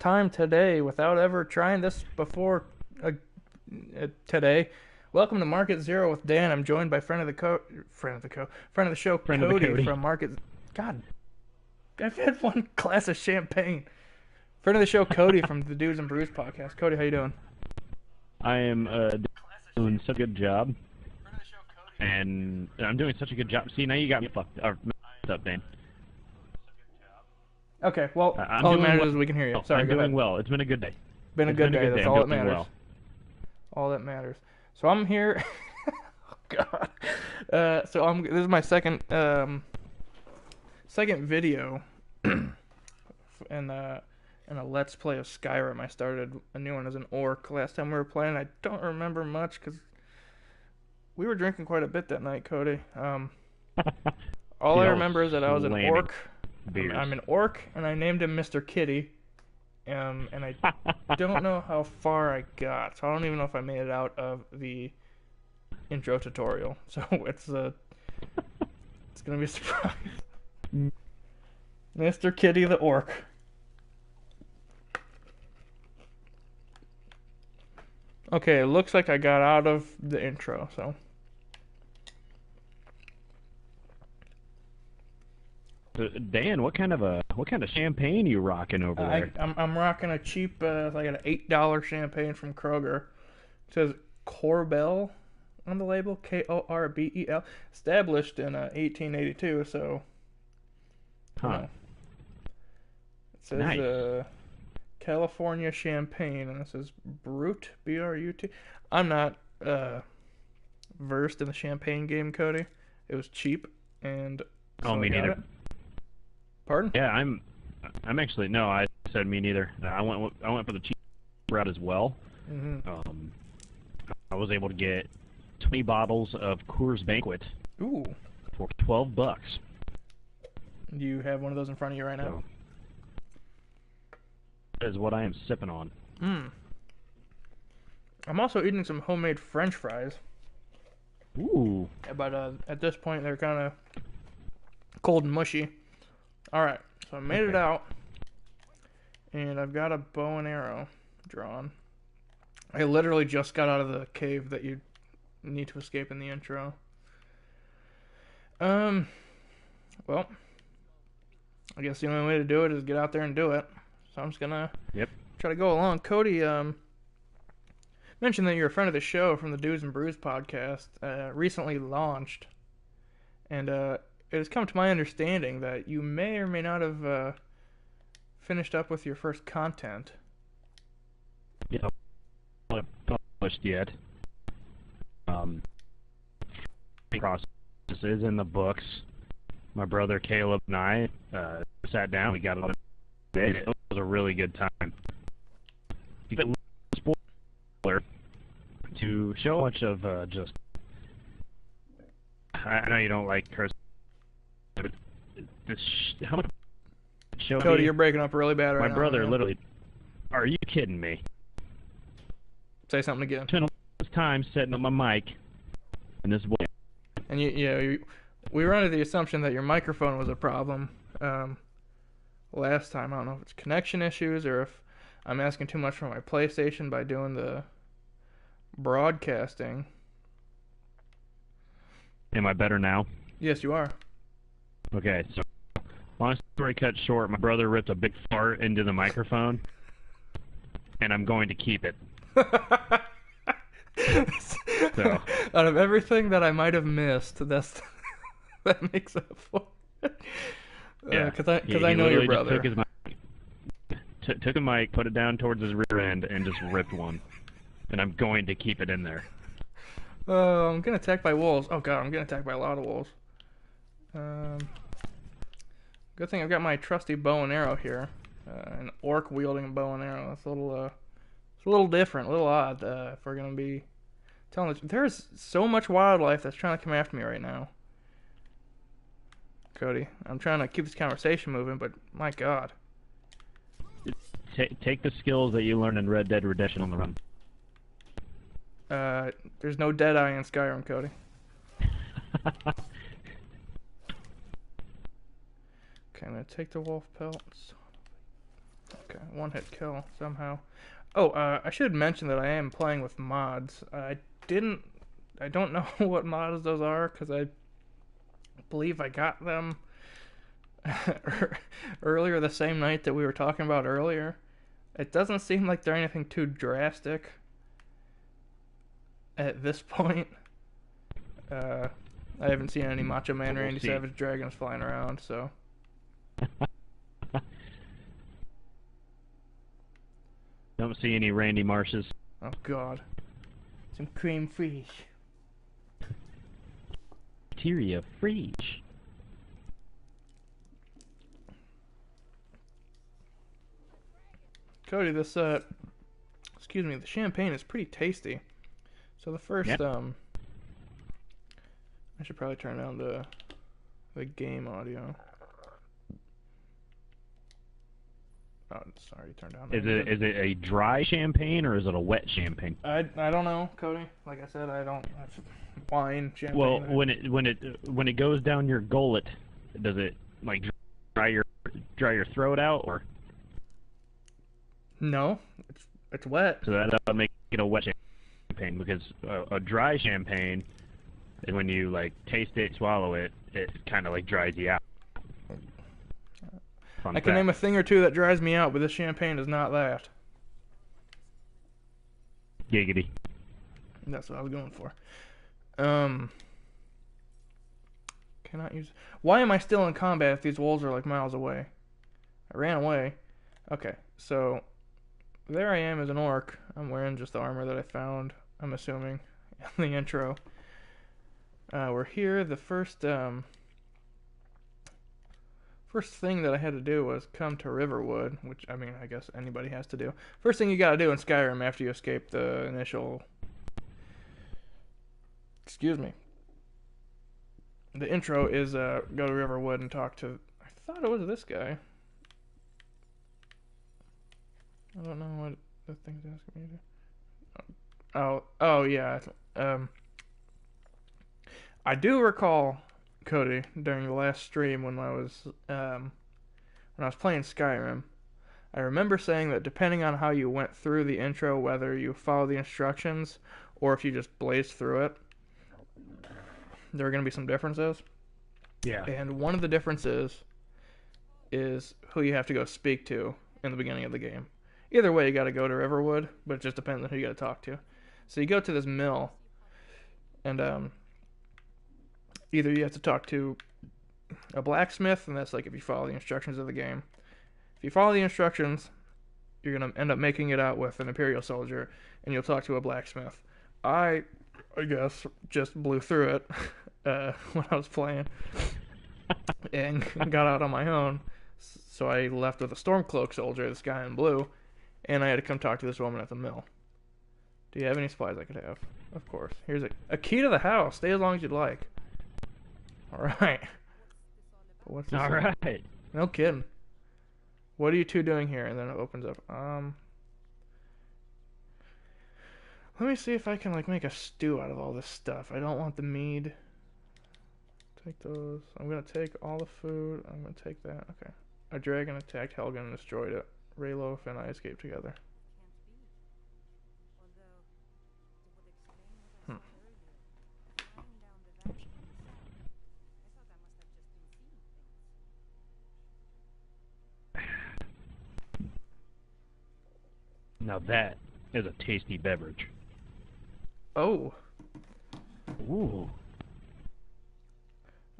time today without ever trying this before today. Welcome to Market Zero with Dan. I'm joined by friend of the show, Kody from Market. God, I've had one glass of champagne. Friend of the show, Kody from the Dudes N Brews Podcast. Kody, how you doing? I am doing such a good job, and I'm doing such a good job. See, now you got me messed up, Dan. Okay, well, all that matters is we can hear you. Sorry, I'm doing well. It's been a good day. Been a good day. That's all that matters. Well. All that matters. So I'm here. Oh God. This is my second video, in a Let's Play of Skyrim. I started a new one as an orc last time we were playing. I don't remember much because we were drinking quite a bit that night, Kody. All I remember is that I was an orc. I'm an orc, and I named him Mr. Kitty. And I don't know how far I got, so I don't even know if I made it out of the intro tutorial. So it's gonna be a surprise. Mr. Kitty the orc. Okay, it looks like I got out of the intro, so. Dan, what kind of champagne are you rocking over there? I'm rocking a cheap, like an $8 champagne from Kroger. It says Korbel on the label, Korbel, established in 1882. So, it says nice. California champagne, and it says Brut, B-R-U-T. I'm not versed in the champagne game, Kody. It was cheap, and so me neither. Pardon? Yeah, I'm actually no. I said me neither. I went for the cheap route as well. Mm-hmm. I was able to get 20 bottles of Coors Banquet. Ooh. For $12. Do you have one of those in front of you right now? So, that is what I am sipping on. I'm also eating some homemade French fries. Ooh. But at this point, they're kind of cold and mushy. Alright, so I made it out, and I've got a bow and arrow drawn. I literally just got out of the cave that you need to escape in the intro. Well, I guess the only way to do it is get out there and do it. So I'm just gonna try to go along. Kody, mentioned that you're a friend of the show from the Dudes N Brews Podcast, recently launched, and it has come to my understanding that you may or may not have finished up with your first content. Yeah, not published yet. Process is in the books. My brother Caleb and I sat down. We got it. It was a really good time. You get a little spoiler to show a bunch of just. I know you don't like curse. How much show Kody, me, you're breaking up really bad right now. My brother literally. Are you kidding me? Say something again. Spent all this time setting up my mic, and this boy. And we were under the assumption that your microphone was a problem last time. I don't know if it's connection issues or if I'm asking too much from my PlayStation by doing the broadcasting. Am I better now? Yes, you are. Okay, so long story cut short, my brother ripped a big fart into the microphone, and I'm going to keep it. So, out of everything that I might have missed, that makes up for it. Yeah, because I know your brother. Took a mic, put it down towards his rear end, and just ripped one. And I'm going to keep it in there. I'm getting attacked by wolves. Oh god, I'm getting attacked by a lot of wolves. Good thing I've got my trusty bow and arrow here. An orc wielding bow and arrow. That's it's a little different, a little odd. If we're gonna be telling the truth. There's so much wildlife that's trying to come after me right now. Kody, I'm trying to keep this conversation moving, but my god. Take the skills that you learned in Red Dead Redemption on the run. There's no Deadeye in Skyrim, Kody. Okay, I'm gonna take the wolf pelts. Okay, one hit kill somehow. Oh, I should mention that I am playing with mods. I don't know what mods those are because I believe I got them earlier the same night that we were talking about earlier. It doesn't seem like they're anything too drastic at this point. I haven't seen any Macho Man Randy Savage dragons flying around, so. Don't see any Randy Marshes. Oh God, some cream fraiche. Bacteria fraiche. Kody, this excuse me, the champagne is pretty tasty. So the first I should probably turn down the game audio. Oh, sorry, turn down. Is it a dry champagne or is it a wet champagne? I don't know, Kody. Like I said, I don't wine champagne. Well, when it goes down your gullet, does it like dry your throat out or? No, it's wet. So that'll make it a wet champagne because a dry champagne is when you like taste it, swallow it, it kind of like dries you out. I can name a thing or two that dries me out, but this champagne is not that. Giggity. That's what I was going for. Cannot use. Why am I still in combat if these wolves are like miles away? I ran away. Okay, so there I am as an orc. I'm wearing just the armor that I found, I'm assuming, in the intro. We're here. The first thing that I had to do was come to Riverwood, which, I mean, I guess anybody has to do. First thing you gotta do in Skyrim after you escape the initial... Excuse me. The intro is go to Riverwood and talk to... I thought it was this guy. I don't know what the thing's asking me to do. Oh yeah. I do recall, Kody, during the last stream when I was playing Skyrim, I remember saying that depending on how you went through the intro, whether you follow the instructions or if you just blazed through it, there are going to be some differences. Yeah. And one of the differences is who you have to go speak to in the beginning of the game. Either way, you got to go to Riverwood, but it just depends on who you got to talk to. So you go to this mill, and either you have to talk to a blacksmith, and that's like if you follow the instructions of the game. If you follow the instructions, you're going to end up making it out with an Imperial soldier, and you'll talk to a blacksmith. I guess, just blew through it when I was playing, and got out on my own. So I left with a Stormcloak soldier, this guy in blue, and I had to come talk to this woman at the mill. Do you have any supplies I could have? Of course. Here's a key to the house. Stay as long as you'd like. Alright. What's this? Alright. No kidding. What are you two doing here? And then it opens up. Let me see if I can like make a stew out of all this stuff. I don't want the mead. Take those. I'm gonna take all the food. I'm gonna take that. Okay. A dragon attacked Helgen and destroyed it. Rayloaf and I escaped together. Now that is a tasty beverage. Oh. Ooh.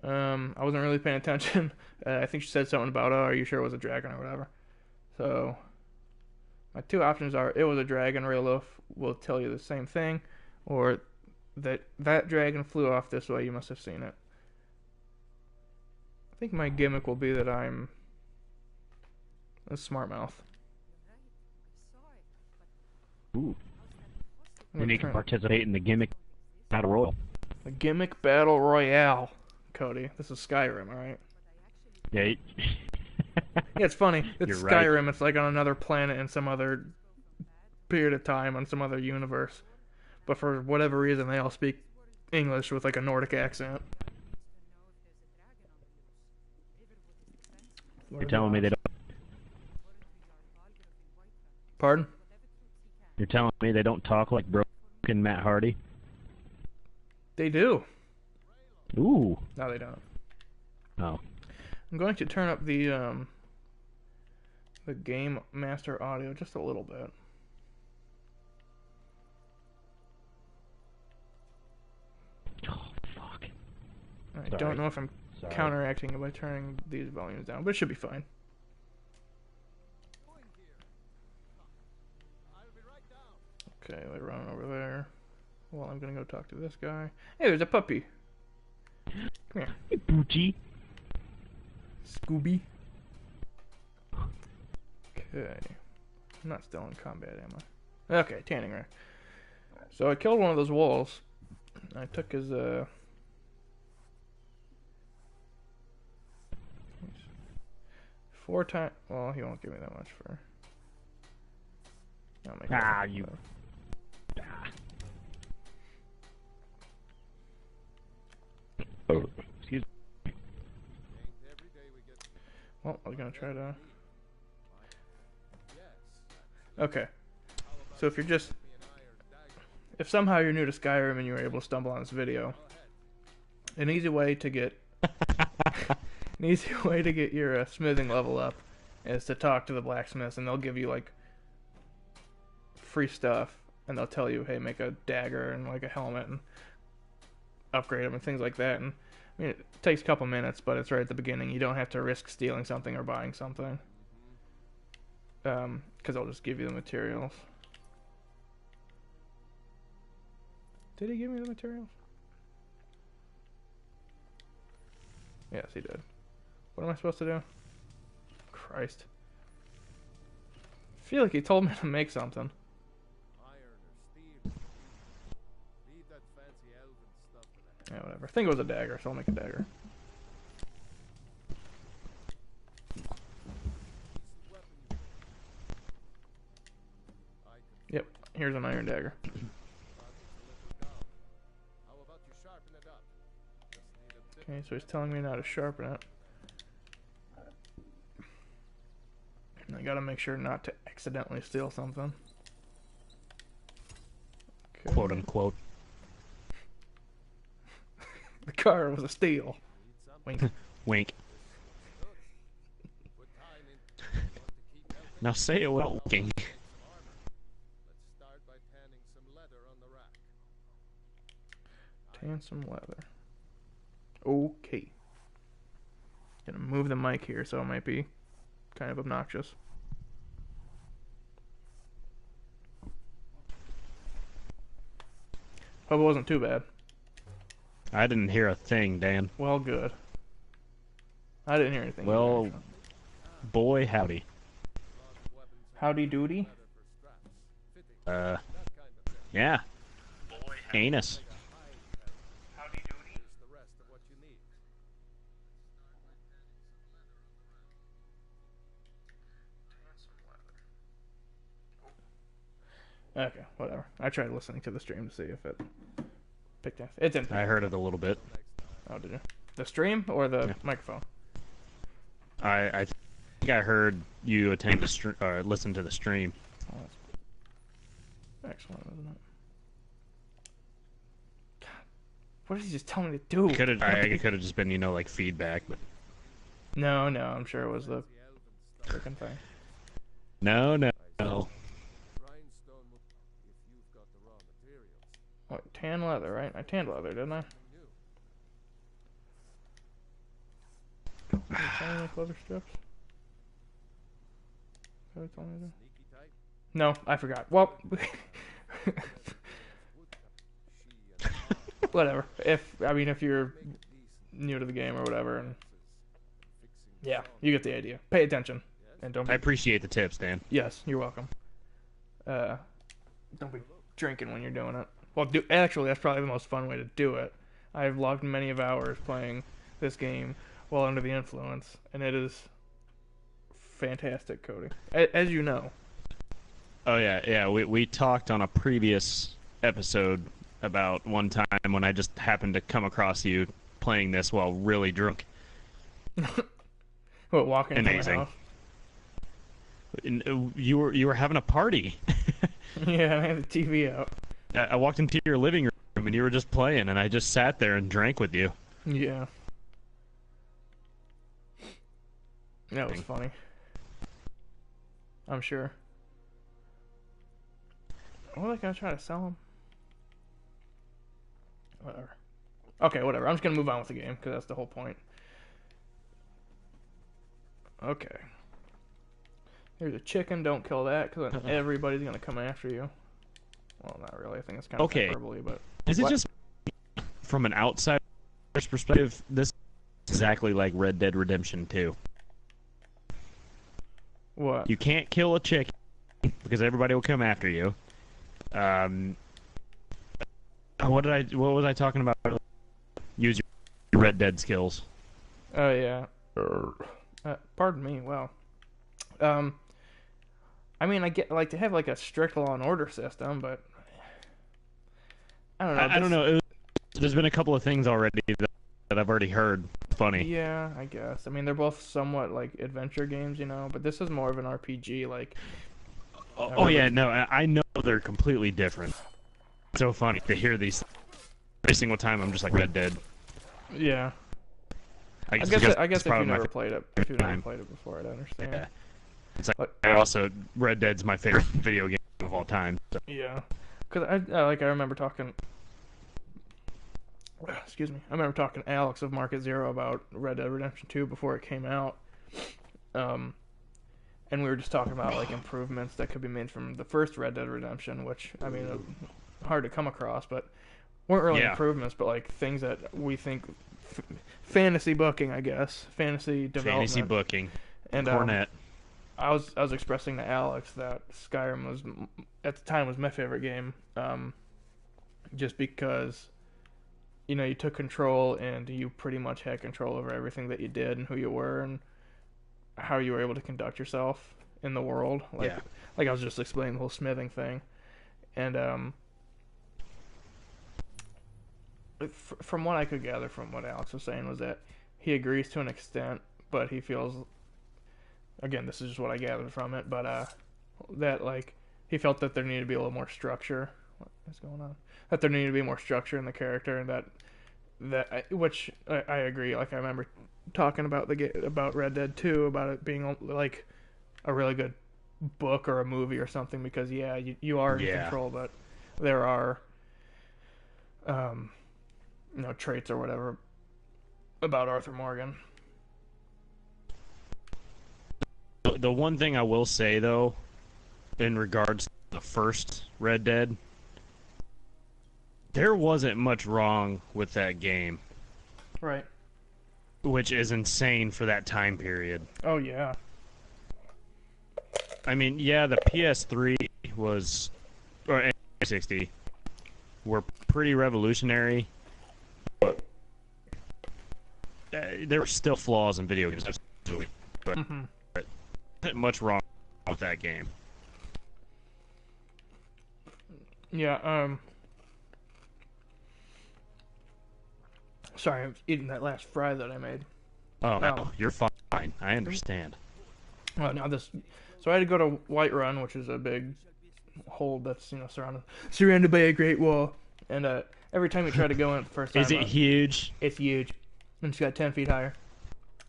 I wasn't really paying attention. I think she said something about, oh, are you sure it was a dragon or whatever? So, my two options are, it was a dragon, Rayloaf will tell you the same thing, or that dragon flew off this way, you must have seen it. I think my gimmick will be that I'm a smart mouth. Ooh. And you can participate in the gimmick battle royale. The gimmick battle royale, Kody. This is Skyrim, alright? Yeah. Yeah, it's funny. It's You're Skyrim. right. It's like on another planet in some other period of time on some other universe. But for whatever reason, they all speak English with like a Nordic accent. You're telling me they don't... Pardon? You're telling me they don't talk like broken Matt Hardy? They do. Ooh. No, they don't. Oh. I'm going to turn up the Game Master audio just a little bit. Oh, fuck. I don't know if I'm counteracting it by turning these volumes down, but it should be fine. Okay, they run over there. Well, I'm gonna go talk to this guy. Hey, there's a puppy. Come here. Hey, Poochie. Scooby. Okay. I'm not still in combat, am I? Okay, tanning rack. So I killed one of those wolves. I took his, 4 times. Well, he won't give me that much for. I'll make it you. Oh, excuse me. Well, I was gonna try to. Okay. So if somehow you're new to Skyrim and you were able to stumble on this video, an easy way to get your smithing level up is to talk to the blacksmiths, and they'll give you like free stuff, and they'll tell you, hey, make a dagger and like a helmet and upgrade them and things like that. And I mean, it takes a couple minutes, but it's right at the beginning. You don't have to risk stealing something or buying something, because they'll just give you the materials. Did he give me the materials? Yes, he did. What am I supposed to do? Christ. I feel like he told me to make something. Yeah, whatever. I think it was a dagger, so I'll make a dagger. Yep, here's an iron dagger. Okay, so he's telling me now to sharpen it. And I gotta make sure not to accidentally steal something. Okay. Quote unquote. The car was a steal. Wink. Wink. Now say it without winking. Tan some leather. Okay. Gonna move the mic here, so it might be kind of obnoxious. Hope it wasn't too bad. I didn't hear a thing, Dan. Well, good. I didn't hear anything. Well, boy, howdy. Howdy doody? Yeah. Anus. Howdy doody? Okay, whatever. I tried listening to the stream to see if it picked up. It didn't. I heard it a little bit. Oh, did you? The stream or the microphone? I think I heard you attend the listen to the stream. Oh, that's excellent, isn't it? God, what did he just tell me to do? It could have just been, like feedback, but No, I'm sure it was the freaking thing. no. Oh, tan leather, right? I tanned leather, didn't I? Did I tell me like leather strips? Is that what it told me to do? No, I forgot. Well, whatever. If you're new to the game or whatever, and yeah, you get the idea. Pay attention and don't. I appreciate the tips, Dan. Yes, you're welcome. Don't be drinking when you're doing it. Well, actually, that's probably the most fun way to do it. I've logged many of hours playing this game while under the influence, and it is fantastic, Kody. As you know. Oh yeah. We talked on a previous episode about one time when I just happened to come across you playing this while really drunk. What, walking into my Amazing. house? You were having a party. Yeah, I had the TV out. I walked into your living room and you were just playing, and I just sat there and drank with you. Yeah. That was funny. I'm sure. What are they gonna try to sell him? Whatever. Okay, whatever. I'm just gonna move on with the game, because that's the whole point. Okay. Here's a chicken. Don't kill that, because then everybody's gonna come after you. Well, not really. I think it's kind of hyperbole, but... Is it just from an outsider's perspective? This is exactly like Red Dead Redemption 2. What? You can't kill a chicken because everybody will come after you. What was I talking about? Use your Red Dead skills. Oh, yeah. Pardon me. Wow. I mean, I get like to have like a strict law and order system, but I don't know. I don't know. There's been a couple of things already that I've already heard. Funny. Yeah, I guess. I mean, they're both somewhat like adventure games, you know, but this is more of an RPG. Like. Oh yeah, no, I know they're completely different. It's so funny to hear these. Every single time, I'm just like Red Dead. Yeah. I guess if you've never played it, before, I'd understand. Yeah. It's like Red Dead's my favorite video game of all time. So. Yeah, because I remember talking. Excuse me. I remember talking to Alex of Market Zero about Red Dead Redemption 2 before it came out. And we were just talking about like improvements that could be made from the first Red Dead Redemption, which I mean, hard to come across, but weren't really improvements, but like things that we think fantasy booking, I guess, fantasy development, fantasy booking, and Cornet. I was expressing to Alex that Skyrim was at the time was my favorite game, just because. You know, you took control and you pretty much had control over everything that you did and who you were and how you were able to conduct yourself in the world. Like I was just explaining the whole smithing thing. And from what I could gather from what Alex was saying was that he agrees to an extent, but he feels, again, this is just what I gathered from it, but that like he felt that there needed to be a little more structure. What is going on? That there needed to be more structure in the character, and which I agree. Like I remember talking about about Red Dead 2, about it being like a really good book or a movie or something, because you are in control, but there are traits or whatever about Arthur Morgan. The one thing I will say though, in regards to the first Red Dead. There wasn't much wrong with that game. Right. Which is insane for that time period. Oh, yeah. I mean, yeah, the PS3 or 360 were pretty revolutionary, but there were still flaws in video games. But not much wrong with that game. Yeah, Sorry, I'm eating that last fry that I made. Oh, no, you're fine. I understand. So I had to go to Whiterun, which is a big hold that's surrounded by a great wall. And every time you try to go in the first time, is it huge? It's huge, and it's got 10 feet higher.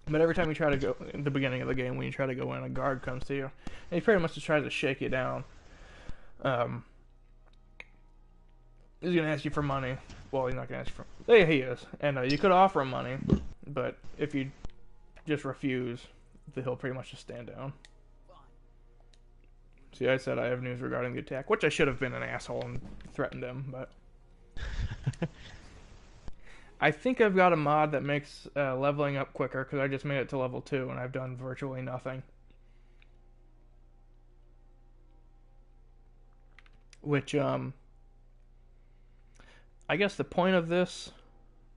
But every time you try to go in the beginning of the game, when you try to go in, a guard comes to you, and he pretty much just tries to shake you down. He's gonna ask you for money. Well, he's not gonna ask you for. Yeah, he is, and you could offer him money, but if you just refuse, he'll pretty much just stand down. See, I said I have news regarding the attack, which I should have been an asshole and threatened him, but I think I've got a mod that makes leveling up quicker, because I just made it to level 2 and I've done virtually nothing. Which I guess the point of this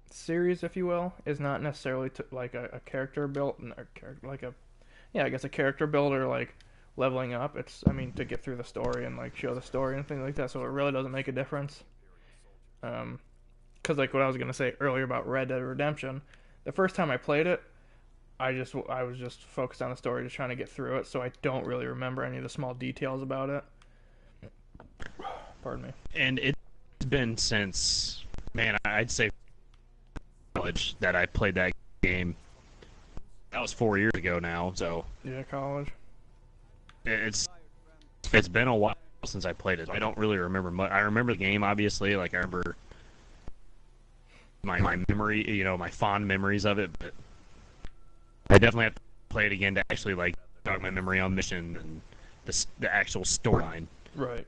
series, if you will, is not necessarily to like a character build, a character builder like leveling up. It's to get through the story and like show the story and things like that. So it really doesn't make a difference. Because like what I was gonna say earlier about Red Dead Redemption, the first time I played it, I was just focused on the story, just trying to get through it, so I don't really remember any of the small details about it. Pardon me. And it's been since, man, I'd say college that I played that game. That was 4 years ago now, so Yeah, college. it's been a while since I played it. I don't really remember much. I remember the game, obviously. Like, I remember my memory, my fond memories of it, but I definitely have to play it again to actually, like, jog my memory on mission and the actual storyline. Right.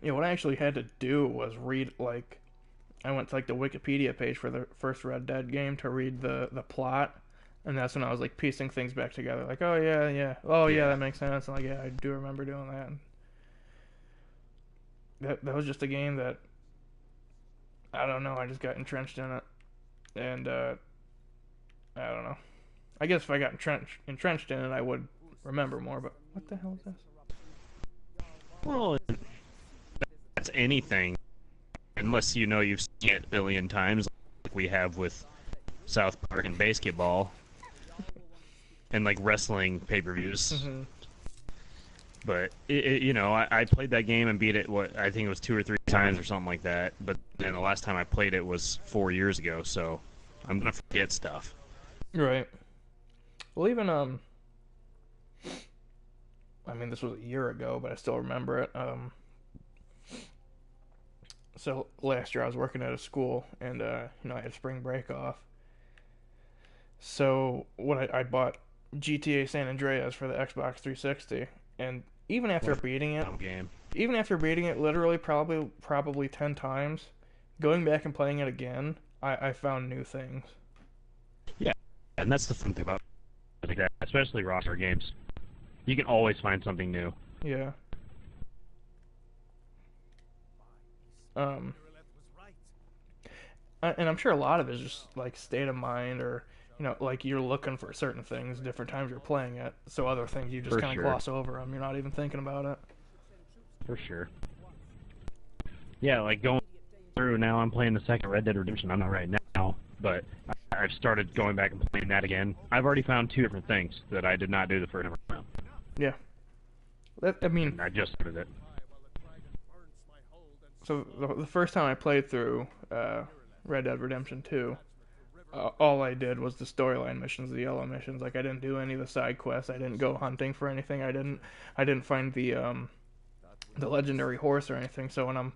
Yeah, what I actually had to do was read, like, I went to, like, the Wikipedia page for the first Red Dead game to read the plot, and that's when I was, like, piecing things back together. Like, oh, yeah. Oh, yeah, that makes sense. And, like, yeah, I do remember doing that. That was just a game that, I don't know, I just got entrenched in it. And, I don't know. I guess if I got entrenched in it, I would remember more, but what the hell is this? Well, that's anything, unless you've seen it a billion times, like we have with South Park and basketball, and like wrestling pay-per-views. Mm-hmm. But I played that game and beat it. I think it was 2 or 3 times or something like that. But then the last time I played it was 4 years ago, so I'm gonna forget stuff. Right. Well, even I mean, this was a year ago, but I still remember it. So last year I was working at a school, and I had spring break off. So I bought GTA San Andreas for the Xbox 360, and even after beating it, literally probably 10 times, going back and playing it again, I found new things. Yeah, and that's the fun thing about that, especially roster games. You can always find something new. Yeah. And I'm sure a lot of it is just like state of mind, or like you're looking for certain things different times you're playing it, so other things you just kind of gloss over them. You're not even thinking about it. For sure. Yeah, like going through now, I'm playing the second Red Dead Redemption. I'm not right now, but I've started going back and playing that again. I've already found 2 different things that I did not do the first round. Yeah. And I just started it. So the first time I played through Red Dead Redemption 2, all I did was the storyline missions, the yellow missions. Like, I didn't do any of the side quests. I didn't go hunting for anything. I didn't find the legendary horse or anything. So when I'm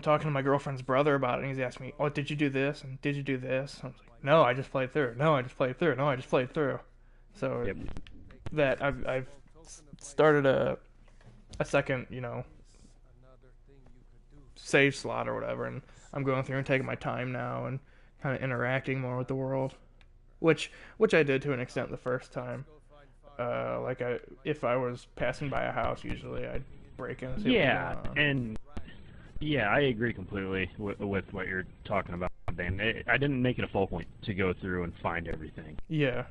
talking to my girlfriend's brother about it, and he's asking me, "Oh, did you do this? And did you do this?" I was like, "No, I just played through. No, I just played through. No, I just played through." So Yep. that I've started a second, save slot or whatever, and I'm going through and taking my time now and kind of interacting more with the world, which I did to an extent the first time. If I was passing by a house, usually I'd break in and see what's going on. And I agree completely with what you're talking about, Dan. I didn't make it a focal point to go through and find everything. Yeah,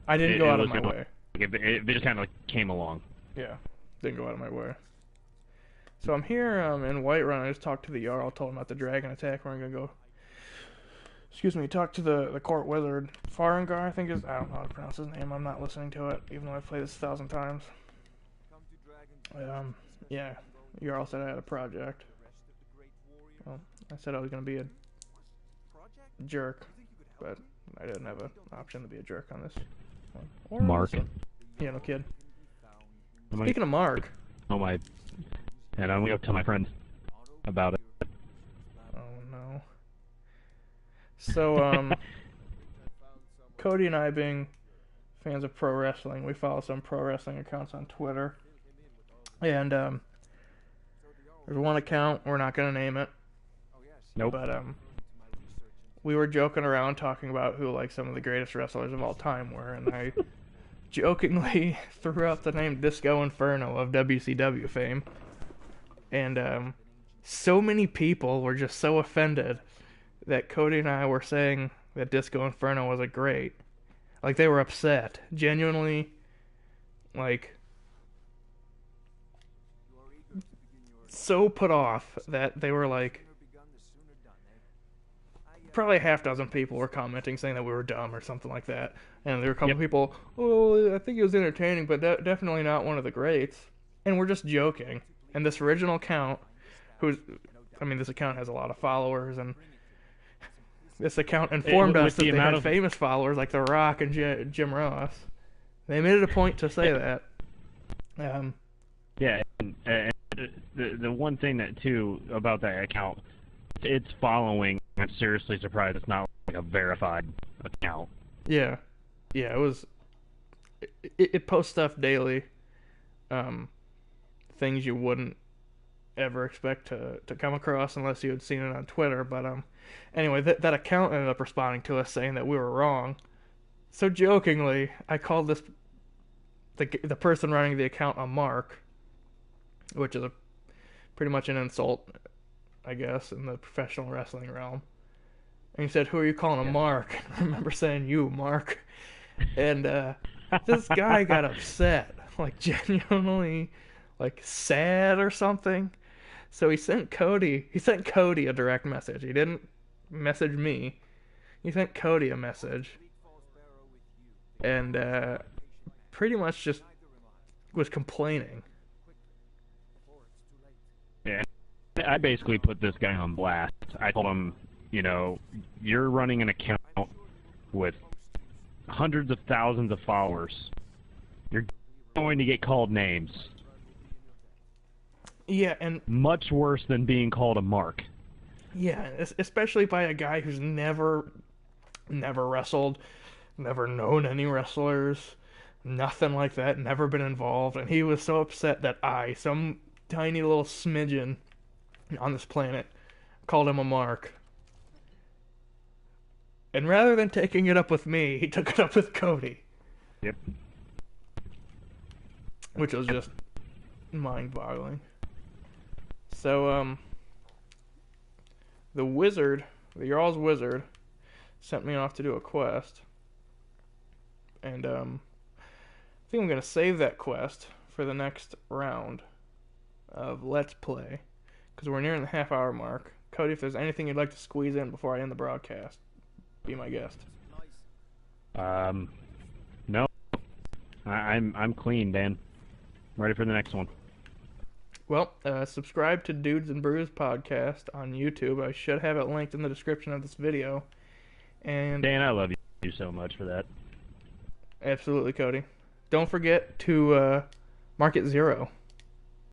I didn't go out of my way. It just kind of came along. Yeah, didn't go out of my way. So I'm here in Whiterun. I just talked to the Jarl, told him about the dragon attack. We're gonna go. Talk to the court wizard, Farengar, I think is. I don't know how to pronounce his name. I'm not listening to it, even though I've played this 1,000 times. Yeah, Jarl said I had a project. Well, I said I was gonna be a jerk, but I didn't have an option to be a jerk on this one. Or Mark. Yeah, no kid. Speaking of Mark. And I'm going to tell my friends about it. Oh, no. So, Kody and I, being fans of pro wrestling, we follow some pro wrestling accounts on Twitter. And, there's one account, we're not going to name it. Nope. But, we were joking around talking about who, like, some of the greatest wrestlers of all time were, and I jokingly threw out the name Disco Inferno of WCW fame. And so many people were just so offended that Kody and I were saying that Disco Inferno wasn't great. Like, they were upset. Genuinely, like, so put off that they were like, probably a half dozen people were commenting saying that we were dumb or something like that. And there were a couple people, oh, I think it was entertaining, but definitely not one of the greats. And we're just joking. And this original account, this account has a lot of followers, and this account informed us that they had famous followers like The Rock and Jim Ross. They made it a point to say that. Yeah, and the one thing that too about that account, it's following. I'm seriously surprised it's not like a verified account. Yeah, it was. It posts stuff daily. Things you wouldn't ever expect to come across unless you had seen it on Twitter. But anyway, that account ended up responding to us saying that we were wrong. So jokingly, I called the person running the account a mark, which is pretty much an insult, I guess, in the professional wrestling realm. And he said, "Who are you calling a mark?" I remember saying, "You, Mark." And this guy got upset, like genuinely, like sad or something. So he sent Kody a direct message. He didn't message me. He sent Kody a message. And pretty much just was complaining. Yeah, I basically put this guy on blast. I told him, you're running an account with hundreds of thousands of followers. You're going to get called names. Yeah, and much worse than being called a mark. Yeah, especially by a guy who's never wrestled, never known any wrestlers, nothing like that, never been involved, and he was so upset that some tiny little smidgen on this planet, called him a mark. And rather than taking it up with me, he took it up with Kody. Yep. Which was just mind-boggling. So, the Jarl's Wizard, sent me off to do a quest. And, I think I'm going to save that quest for the next round of Let's Play. Because we're nearing the half-hour mark. Kody, if there's anything you'd like to squeeze in before I end the broadcast, be my guest. No. I'm clean, Dan. I'm ready for the next one. Well, subscribe to Dudes N Brews Podcast on YouTube. I should have it linked in the description of this video. And Dan, I love you so much for that. Absolutely, Kody. Don't forget to mark it 0.